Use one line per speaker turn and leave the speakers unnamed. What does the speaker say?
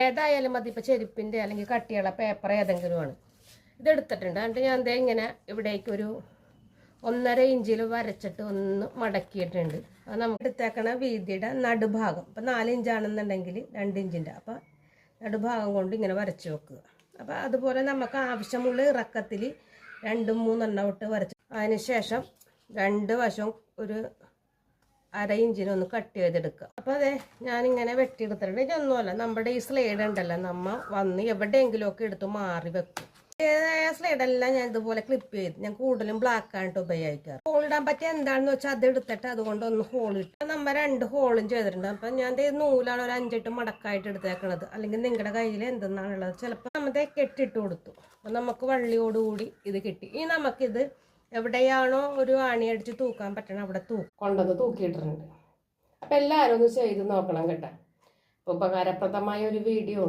ഏതായാലും മതി. ഇപ്പോൾ ചെരുപ്പിൻ്റെ അല്ലെങ്കിൽ കട്ടിയുള്ള പേപ്പർ ഏതെങ്കിലും ആണ്. ഇതെടുത്തിട്ടുണ്ട്. എന്നിട്ട് ഞാൻ ദേ ഇങ്ങനെ ഇവിടേക്ക് ഒരു 1.5 ഇഞ്ചിൽ വരച്ചിട്ട് ഒന്ന് മടക്കിയിട്ടുണ്ട്. അത് നമുക്ക് എടുത്തേക്കണ വീതിയുടെ നടുഭാഗം. ഇപ്പം 4 ഇഞ്ചാണെന്നുണ്ടെങ്കിൽ 2 ഇഞ്ചിൻ്റെ അപ്പം നടുഭാഗം കൊണ്ട് ഇങ്ങനെ വരച്ച് വെക്കുക. അപ്പം അതുപോലെ നമുക്ക് ആവശ്യമുള്ള ഇറക്കത്തിൽ 2-3 ഇട്ട് വരച്ച് അതിന് ശേഷം 2 വശവും ഒരു 1/2 ഇഞ്ചിനൊന്ന് കട്ട് ചെയ്തെടുക്കുക. അപ്പോൾ അതെ ഞാനിങ്ങനെ വെട്ടിയെടുത്തിട്ടുണ്ട്. ഇതൊന്നുമല്ല, നമ്മുടെ ഈ സ്ലൈഡ് ഉണ്ടല്ലോ, നമ്മൾ വന്ന് എവിടെയെങ്കിലുമൊക്കെ എടുത്ത് മാറി വെക്കും. സ്ലൈഡെല്ലാം ഞാൻ ഇതുപോലെ ക്ലിപ്പ് ചെയ്ത് ഞാൻ കൂടുതലും ബ്ലാക്ക് ആയിട്ട് ഉപയോഗിക്കാറ്. ഹോൾ ഇടാൻ പറ്റിയ എന്താണെന്ന് വെച്ചാൽ അത് എടുത്തിട്ട് അതുകൊണ്ട് ഒന്ന് ഹോൾ ഇട്ട് നമ്മൾ 2 ഹോളും ചെയ്തിട്ടുണ്ട്. അപ്പം ഞാൻ നൂലാണ് ഒരു 5-8 മടക്കായിട്ട് എടുത്തേക്കണത്. അല്ലെങ്കിൽ നിങ്ങളുടെ കയ്യിൽ എന്തെന്നാണുള്ളത്. ചിലപ്പോൾ നമ്മൾ കെട്ടിട്ട് കൊടുത്തു. അപ്പം നമുക്ക് വള്ളിയോടുകൂടി ഇത് കിട്ടി. ഇനി നമുക്കിത് എവിടെയാണോ ഒരു ആണി അടിച്ച് തൂക്കാൻ പറ്റണം അവിടെ കൊണ്ടുവന്ന് തൂക്കിയിട്ടിട്ടുണ്ട്. അപ്പം എല്ലാവരും ഒന്ന് ചെയ്ത് നോക്കണം കേട്ടോ. ഉപകാരപ്രദമായ ഒരു വീഡിയോ.